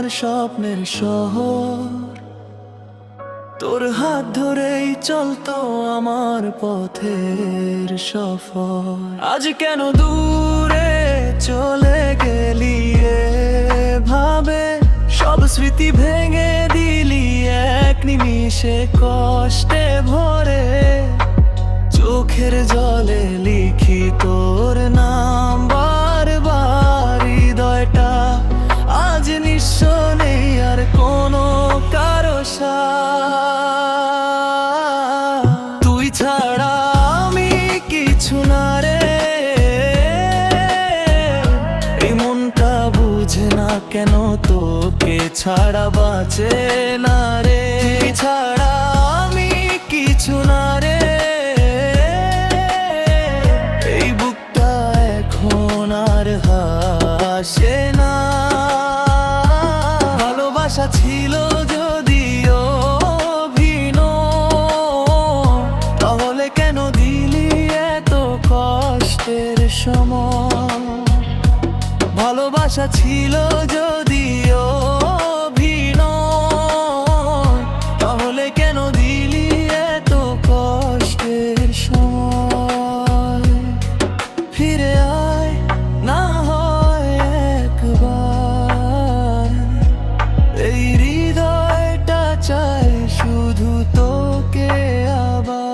আমার স্বপ্নের শহর, তোর হাত ধরেই চলতো আমার পথের সফর। আজ কেন দূরে চলে গেলি এভাবে, সব স্মৃতি ভেঙে দিলি এক নিমিষে কষ্টে ভরে। চোখের জলে লিখি তোর নাম বারবার, হৃদয়টা আজ নিঃস্ব, নেই আর কোনো কারো সাথ। তুই ছাড়া আমি কিছু না রে, এই মনটা বুঝে না কেন তোকে ছাড়া বাঁচে না রে। তুই ছাড়া আমি কিছু না রে, এই বুকটা এখন আর হাসে না। ভালোবাসা ছিল যদিও ভিন্ন, তাহলে কেন দিলি এত কষ্টের সময়। ভালোবাসা ছিল যদিও ভিন্ন, তাহলে কেন দিলি এত কষ্টের সময়। ফিরে আয় না হয় একবার, এই হৃদয়টা চায় শুধু তোকে আবার।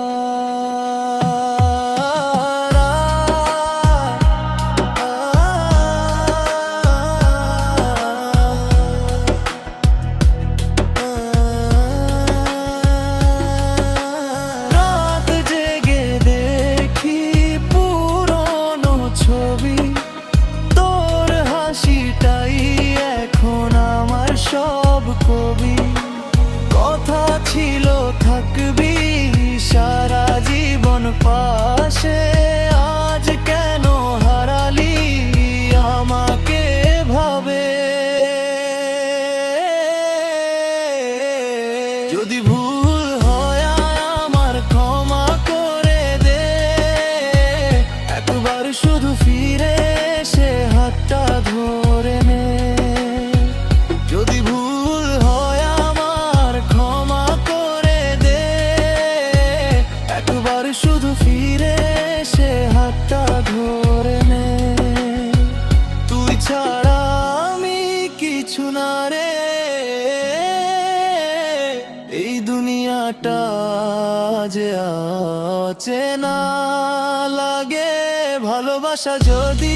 রাত জেগে দেখি পুরনো ছবি, তোর হাসিটাই এখন আমার সব কবি। কথা ছিল থাকবি সারা জীবন পাশে, আজ কেন হারালি আমাকে ভাবে। যদি ভুল হয় আমার ক্ষমা করে দে, একবার শুধু ফিরে এসে হাতটা ধরে নে। যদি ভুল হয় আমার ক্ষমা করে দে, একবার শুধু ফিরে এসে হাতটা ধরে নে। তুই ছাড়া আমি কিছু না রে, এই দুনিয়াটা যে অচেনা লাগে। ভালোবাসা যদি